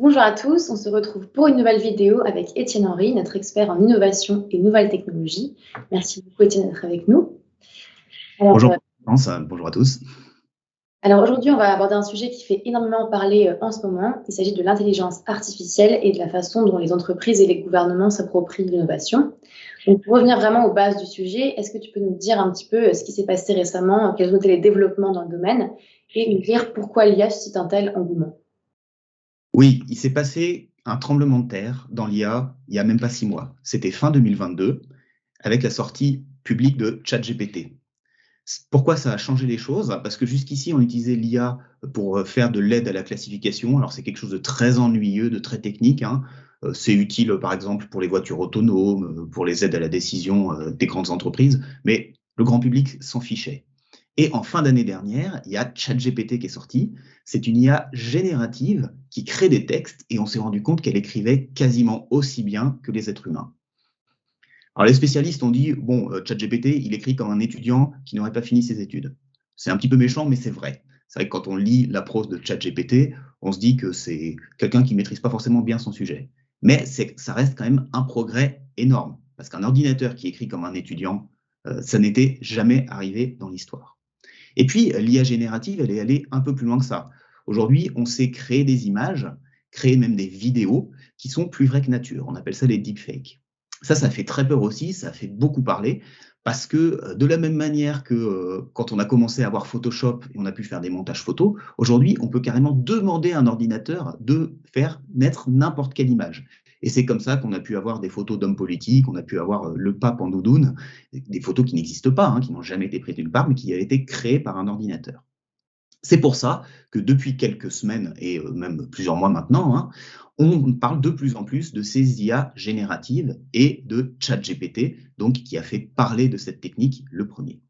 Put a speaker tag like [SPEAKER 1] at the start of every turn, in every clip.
[SPEAKER 1] Bonjour à tous, on se retrouve pour une nouvelle vidéo avec Étienne Henry, notre expert en innovation et nouvelles technologies. Merci beaucoup Étienne d'être avec nous.
[SPEAKER 2] Bonjour, bonjour à tous.
[SPEAKER 1] Alors aujourd'hui, on va aborder un sujet qui fait énormément parler en ce moment. Il s'agit de l'intelligence artificielle et de la façon dont les entreprises et les gouvernements s'approprient l'innovation. Donc pour revenir vraiment aux bases du sujet, est-ce que tu peux nous dire un petit peu ce qui s'est passé récemment, quels ont été les développements dans le domaine et nous dire pourquoi l'IA suscite un tel engouement?
[SPEAKER 2] Oui, il s'est passé un tremblement de terre dans l'IA il n'y a même pas 6 mois. C'était fin 2022 avec la sortie publique de ChatGPT. Pourquoi ça a changé les choses? Parce que jusqu'ici, on utilisait l'IA pour faire de l'aide à la classification. Alors, c'est quelque chose de très ennuyeux, de très technique, hein. C'est utile, par exemple, pour les voitures autonomes, pour les aides à la décision des grandes entreprises, mais le grand public s'en fichait. Et en fin d'année dernière, il y a ChatGPT qui est sorti. C'est une IA générative qui crée des textes et on s'est rendu compte qu'elle écrivait quasiment aussi bien que les êtres humains. Alors les spécialistes ont dit, bon, ChatGPT, il écrit comme un étudiant qui n'aurait pas fini ses études. C'est un petit peu méchant, mais c'est vrai. C'est vrai que quand on lit la prose de ChatGPT, on se dit que c'est quelqu'un qui ne maîtrise pas forcément bien son sujet. Mais ça reste quand même un progrès énorme, parce qu'un ordinateur qui écrit comme un étudiant, ça n'était jamais arrivé dans l'histoire. Et puis, l'IA générative, elle est allée un peu plus loin que ça. Aujourd'hui, on sait créer des images, créer même des vidéos qui sont plus vraies que nature. On appelle ça les deepfakes. Ça fait très peur aussi, ça fait beaucoup parler, parce que de la même manière que quand on a commencé à avoir Photoshop et on a pu faire des montages photos, aujourd'hui, on peut carrément demander à un ordinateur de faire naître n'importe quelle image. Et c'est comme ça qu'on a pu avoir des photos d'hommes politiques, on a pu avoir le pape en doudoune, des photos qui n'existent pas, hein, qui n'ont jamais été prises nulle part, mais qui ont été créées par un ordinateur. C'est pour ça que depuis quelques semaines et même plusieurs mois maintenant, hein, on parle de plus en plus de ces IA génératives et de ChatGPT, donc qui a fait parler de cette technique le premier.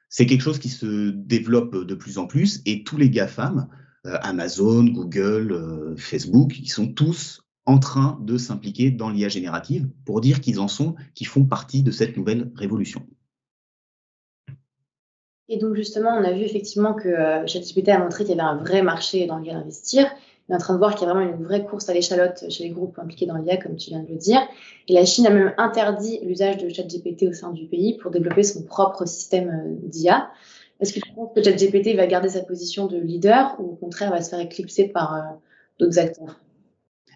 [SPEAKER 2] C'est quelque chose qui se développe de plus en plus et tous les GAFAM, Amazon, Google, Facebook, ils sont tous en train de s'impliquer dans l'IA générative pour dire qu'ils font partie de cette nouvelle révolution.
[SPEAKER 1] Et donc justement, on a vu effectivement que ChatGPT a montré qu'il y avait un vrai marché dans lequel investir. On est en train de voir qu'il y a vraiment une vraie course à l'échalote chez les groupes impliqués dans l'IA, comme tu viens de le dire. Et la Chine a même interdit l'usage de ChatGPT au sein du pays pour développer son propre système d'IA. Est-ce que tu penses que ChatGPT va garder sa position de leader ou au contraire va se faire éclipser par d'autres acteurs?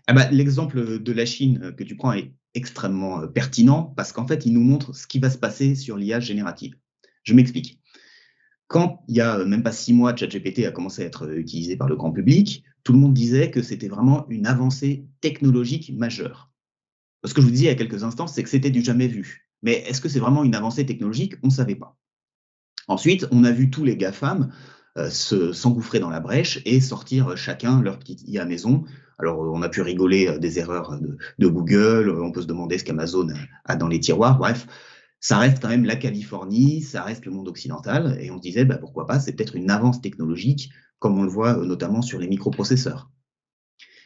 [SPEAKER 2] Ah bah, l'exemple de la Chine que tu prends est extrêmement pertinent parce qu'en fait, il nous montre ce qui va se passer sur l'IA générative. Je m'explique. Quand il y a même pas 6 mois, ChatGPT a commencé à être utilisé par le grand public, tout le monde disait que c'était vraiment une avancée technologique majeure. Ce que je vous disais il y a quelques instants, c'est que c'était du jamais vu. Mais est-ce que c'est vraiment une avancée technologique? On ne savait pas. Ensuite, on a vu tous les GAFAM s'engouffrer dans la brèche et sortir chacun leur petite IA maison. Alors, on a pu rigoler des erreurs de Google, on peut se demander ce qu'Amazon a dans les tiroirs. Bref, ça reste quand même la Californie, ça reste le monde occidental, et on se disait, bah, pourquoi pas, c'est peut-être une avance technologique, comme on le voit notamment sur les microprocesseurs.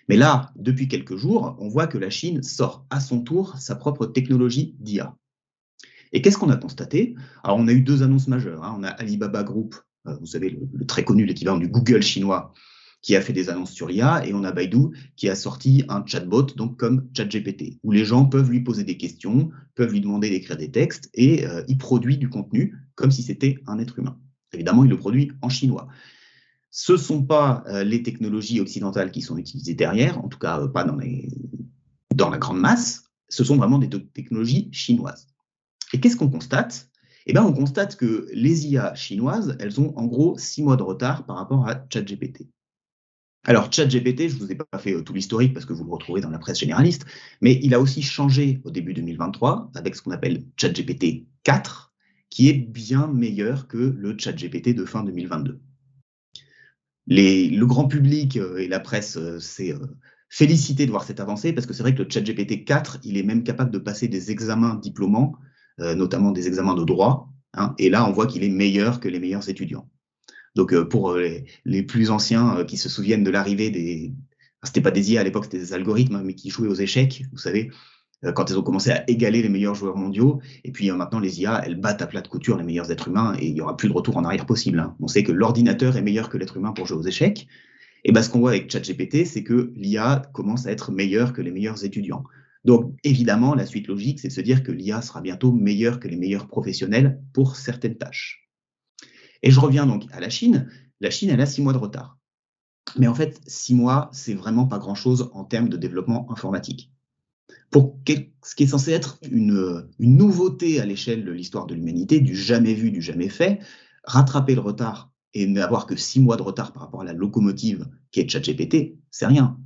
[SPEAKER 2] Mais là, depuis quelques jours, on voit que la Chine sort à son tour sa propre technologie d'IA. Et qu'est-ce qu'on a constaté? Alors, on a eu 2 annonces majeures, hein. On a Alibaba Group, vous savez, le très connu, l'équivalent du Google chinois, qui a fait des annonces sur l'IA, et on a Baidu qui a sorti un chatbot, donc comme ChatGPT, où les gens peuvent lui poser des questions, peuvent lui demander d'écrire des textes, et il produit du contenu comme si c'était un être humain. Évidemment, il le produit en chinois. Ce ne sont pas les technologies occidentales qui sont utilisées derrière, en tout cas pas dans la grande masse, ce sont vraiment des technologies chinoises. Et qu'est-ce qu'on constate? Eh bien, on constate que les IA chinoises, elles ont en gros 6 mois de retard par rapport à ChatGPT. Alors, ChatGPT, je ne vous ai pas fait tout l'historique parce que vous le retrouvez dans la presse généraliste, mais il a aussi changé au début 2023 avec ce qu'on appelle ChatGPT 4, qui est bien meilleur que le ChatGPT de fin 2022. Le grand public et la presse s'est félicité de voir cette avancée parce que c'est vrai que le ChatGPT 4, il est même capable de passer des examens diplômants, notamment des examens de droit, hein, et là, on voit qu'il est meilleur que les meilleurs étudiants. Donc, pour les plus anciens qui se souviennent de l'arrivée des... C'était pas des IA à l'époque, c'était des algorithmes, mais qui jouaient aux échecs, vous savez, quand elles ont commencé à égaler les meilleurs joueurs mondiaux. Et puis maintenant, les IA, elles battent à plat de couture les meilleurs êtres humains et il n'y aura plus de retour en arrière possible, hein. On sait que l'ordinateur est meilleur que l'être humain pour jouer aux échecs. Et ben, ce qu'on voit avec ChatGPT, c'est que l'IA commence à être meilleure que les meilleurs étudiants. Donc, évidemment, la suite logique, c'est de se dire que l'IA sera bientôt meilleure que les meilleurs professionnels pour certaines tâches. Et je reviens donc à la Chine. La Chine, elle a 6 mois de retard. Mais en fait, 6 mois, c'est vraiment pas grand-chose en termes de développement informatique. Pour ce qui est censé être une nouveauté à l'échelle de l'histoire de l'humanité, du jamais vu, du jamais fait, rattraper le retard et n'avoir que 6 mois de retard par rapport à la locomotive qui est ChatGPT, c'est rien.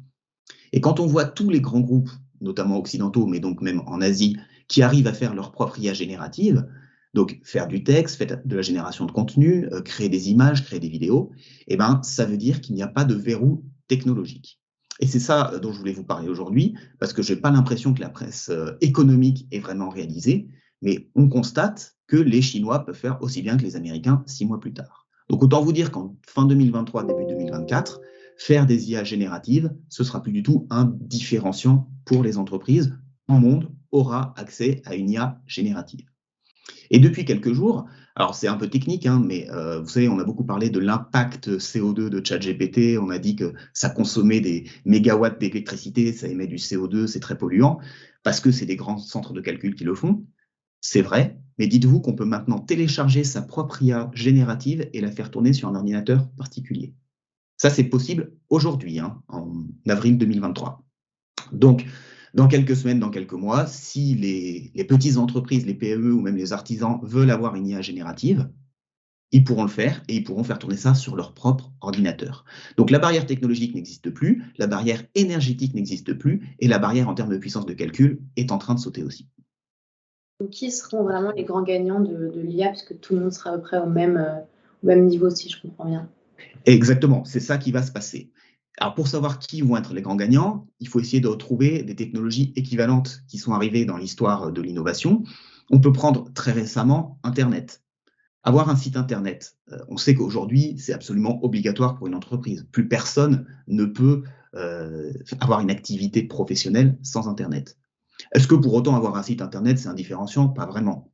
[SPEAKER 2] Et quand on voit tous les grands groupes, notamment occidentaux, mais donc même en Asie, qui arrivent à faire leur propre IA générative, donc faire du texte, faire de la génération de contenu, créer des images, créer des vidéos, eh ben, ça veut dire qu'il n'y a pas de verrou technologique. Et c'est ça dont je voulais vous parler aujourd'hui, parce que je n'ai pas l'impression que la presse économique est vraiment réalisée, mais on constate que les Chinois peuvent faire aussi bien que les Américains 6 mois plus tard. Donc autant vous dire qu'en fin 2023, début 2024, faire des IA génératives, ce sera plus du tout un différenciant pour les entreprises. Tout le monde aura accès à une IA générative. Et depuis quelques jours, alors c'est un peu technique, hein, mais vous savez, on a beaucoup parlé de l'impact CO2 de ChatGPT, on a dit que ça consommait des mégawatts d'électricité, ça émet du CO2, c'est très polluant, parce que c'est des grands centres de calcul qui le font. C'est vrai, mais dites-vous qu'on peut maintenant télécharger sa propre IA générative et la faire tourner sur un ordinateur particulier. Ça, c'est possible aujourd'hui, hein, en avril 2023. Donc, dans quelques semaines, dans quelques mois, si les petites entreprises, les PME ou même les artisans veulent avoir une IA générative, ils pourront le faire et ils pourront faire tourner ça sur leur propre ordinateur. Donc la barrière technologique n'existe plus, la barrière énergétique n'existe plus et la barrière en termes de puissance de calcul est en train de sauter aussi.
[SPEAKER 1] Donc, qui seront vraiment les grands gagnants de l'IA, puisque tout le monde sera à peu près au même niveau, si je comprends bien.
[SPEAKER 2] Exactement, c'est ça qui va se passer. Alors pour savoir qui vont être les grands gagnants, il faut essayer de retrouver des technologies équivalentes qui sont arrivées dans l'histoire de l'innovation. On peut prendre très récemment Internet. Avoir un site Internet, on sait qu'aujourd'hui, c'est absolument obligatoire pour une entreprise. Plus personne ne peut avoir une activité professionnelle sans Internet. Est-ce que pour autant avoir un site Internet, c'est un différenciant? Pas vraiment.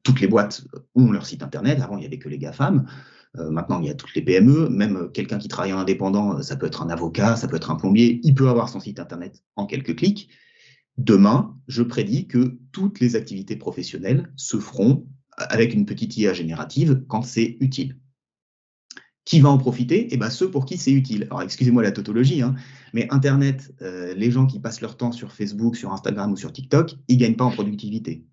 [SPEAKER 2] Toutes les boîtes ont leur site Internet. Avant, il n'y avait que les GAFAM. Maintenant, il y a toutes les PME. Même quelqu'un qui travaille en indépendant, ça peut être un avocat, ça peut être un plombier. Il peut avoir son site Internet en quelques clics. Demain, je prédis que toutes les activités professionnelles se feront avec une petite IA générative quand c'est utile. Qui va en profiter? Eh ben, ceux pour qui c'est utile. Alors, excusez-moi la tautologie, hein, mais Internet, les gens qui passent leur temps sur Facebook, sur Instagram ou sur TikTok, ils ne gagnent pas en productivité.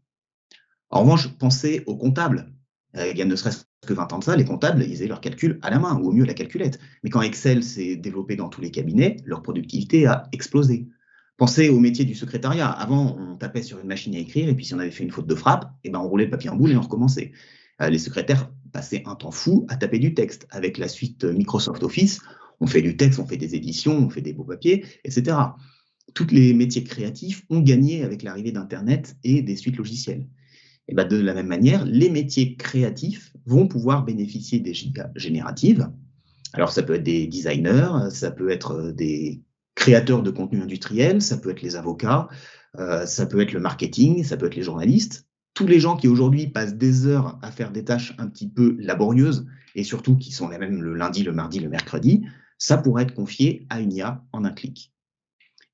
[SPEAKER 2] En revanche, pensez aux comptables. Il y a ne serait-ce que 20 ans de ça, les comptables, ils faisaient leurs calculs à la main, ou au mieux la calculette. Mais quand Excel s'est développé dans tous les cabinets, leur productivité a explosé. Pensez au métier du secrétariat. Avant, on tapait sur une machine à écrire, et puis si on avait fait une faute de frappe, eh ben on roulait le papier en boule et on recommençait. Les secrétaires passaient un temps fou à taper du texte. Avec la suite Microsoft Office, on fait du texte, on fait des éditions, on fait des beaux papiers, etc. Tous les métiers créatifs ont gagné avec l'arrivée d'Internet et des suites logicielles. Et ben de la même manière, les métiers créatifs vont pouvoir bénéficier des IA génératives. Alors, ça peut être des designers, ça peut être des créateurs de contenu industriel, ça peut être les avocats, ça peut être le marketing, ça peut être les journalistes. Tous les gens qui aujourd'hui passent des heures à faire des tâches un petit peu laborieuses et surtout qui sont les mêmes le lundi, le mardi, le mercredi, ça pourrait être confié à une IA en un clic.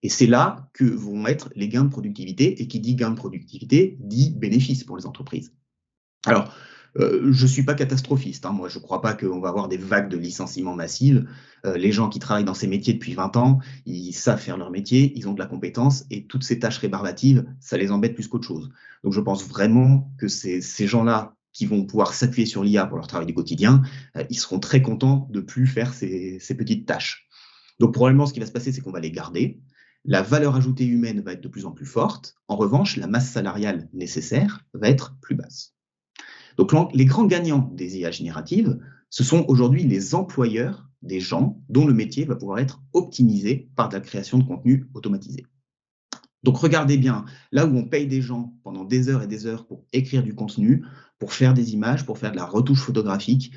[SPEAKER 2] Et c'est là que vont être les gains de productivité. Et qui dit gain de productivité dit bénéfice pour les entreprises. Alors, je ne suis pas catastrophiste. Hein. Moi, je ne crois pas qu'on va avoir des vagues de licenciements massives. Les gens qui travaillent dans ces métiers depuis 20 ans, ils savent faire leur métier, ils ont de la compétence et toutes ces tâches rébarbatives, ça les embête plus qu'autre chose. Donc, je pense vraiment que ces gens-là qui vont pouvoir s'appuyer sur l'IA pour leur travail du quotidien, ils seront très contents de ne plus faire ces petites tâches. Donc, probablement, ce qui va se passer, c'est qu'on va les garder. La valeur ajoutée humaine va être de plus en plus forte. En revanche, la masse salariale nécessaire va être plus basse. Donc, les grands gagnants des IA génératives, ce sont aujourd'hui les employeurs des gens dont le métier va pouvoir être optimisé par de la création de contenu automatisé. Donc, regardez bien, là où on paye des gens pendant des heures et des heures pour écrire du contenu, pour faire des images, pour faire de la retouche photographique,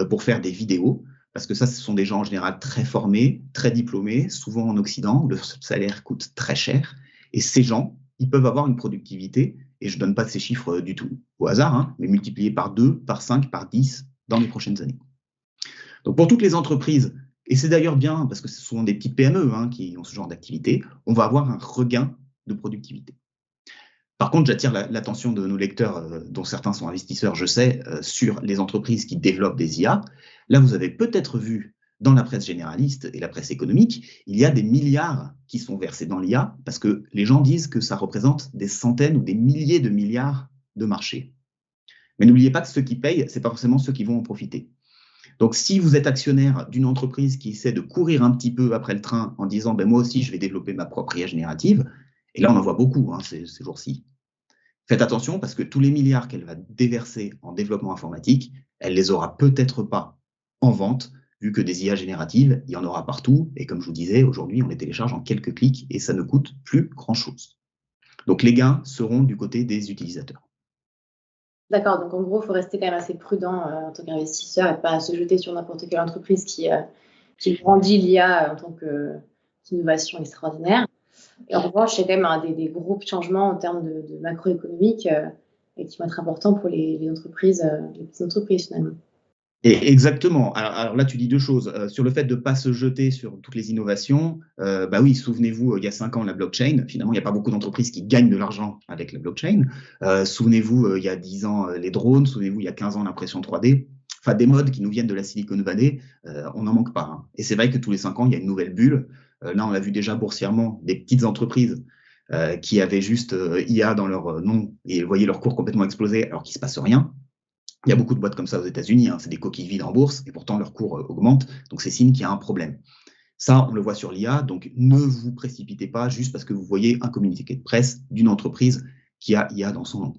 [SPEAKER 2] pour faire des vidéos, parce que ça, ce sont des gens en général très formés, très diplômés, souvent en Occident, où le salaire coûte très cher. Et ces gens, ils peuvent avoir une productivité, et je ne donne pas ces chiffres du tout au hasard, hein, mais multipliés par 2, par 5, par 10 dans les prochaines années. Donc pour toutes les entreprises Et c'est d'ailleurs bien, parce que ce sont souvent des petites PME qui ont ce genre d'activité, on va avoir un regain de productivité. Par contre, j'attire l'attention de nos lecteurs, dont certains sont investisseurs, je sais, sur les entreprises qui développent des IA. Là, vous avez peut-être vu dans la presse généraliste et la presse économique, il y a des milliards qui sont versés dans l'IA parce que les gens disent que ça représente des centaines ou des milliers de milliards de marchés. Mais n'oubliez pas que ceux qui payent, ce n'est pas forcément ceux qui vont en profiter. Donc, si vous êtes actionnaire d'une entreprise qui essaie de courir un petit peu après le train en disant ben, « moi aussi, je vais développer ma propre IA générative », et là, on en voit beaucoup ces jours-ci, faites attention parce que tous les milliards qu'elle va déverser en développement informatique, elle ne les aura peut-être pas en vente, vu que des IA génératives, il y en aura partout. Et comme je vous disais, aujourd'hui, on les télécharge en quelques clics et ça ne coûte plus grand-chose. Donc, les gains seront du côté des utilisateurs.
[SPEAKER 1] D'accord, donc en gros, il faut rester quand même assez prudent en tant qu'investisseur et pas se jeter sur n'importe quelle entreprise qui grandit l'IA en tant qu'innovation extraordinaire. Et en revanche, il y a quand même des gros changements en termes de macroéconomique et qui vont être importants pour les entreprises, les petites entreprises finalement.
[SPEAKER 2] Et exactement. Alors là, tu dis deux choses. Sur le fait de ne pas se jeter sur toutes les innovations, bah oui, souvenez-vous, il y a 5 ans, la blockchain, finalement, il n'y a pas beaucoup d'entreprises qui gagnent de l'argent avec la blockchain. Souvenez-vous, il y a 10 ans, les drones. Souvenez-vous, il y a 15 ans, l'impression 3D. Enfin, des modes qui nous viennent de la Silicon Valley, on n'en manque pas. Et c'est vrai que tous les 5 ans, il y a une nouvelle bulle. Là, on l'a vu déjà boursièrement, des petites entreprises qui avaient juste IA dans leur nom et vous voyez leur cours complètement exploser alors qu'il ne se passe rien. Il y a beaucoup de boîtes comme ça aux États-Unis, c'est des coquilles vides en bourse et pourtant leur cours augmente, donc c'est signe qu'il y a un problème. Ça, on le voit sur l'IA, donc ne vous précipitez pas juste parce que vous voyez un communiqué de presse d'une entreprise qui a IA dans son nom.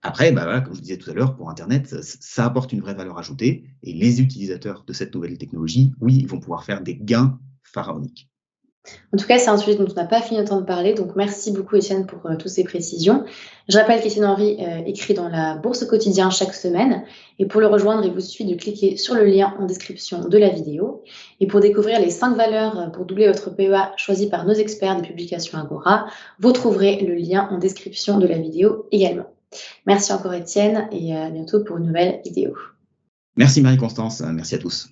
[SPEAKER 2] Après, voilà, comme je disais tout à l'heure, pour Internet, ça apporte une vraie valeur ajoutée et les utilisateurs de cette nouvelle technologie, oui, ils vont pouvoir faire des gains pharaoniques.
[SPEAKER 1] En tout cas, c'est un sujet dont on n'a pas fini d'entendre parler, donc merci beaucoup Étienne pour toutes ces précisions. Je rappelle qu'Étienne Henry écrit dans la Bourse au quotidien chaque semaine, et pour le rejoindre, il vous suffit de cliquer sur le lien en description de la vidéo. Et pour découvrir les 5 valeurs pour doubler votre PEA choisies par nos experts des publications Agora, vous trouverez le lien en description de la vidéo également. Merci encore Étienne, et à bientôt pour une nouvelle vidéo.
[SPEAKER 2] Merci Marie-Constance, merci à tous.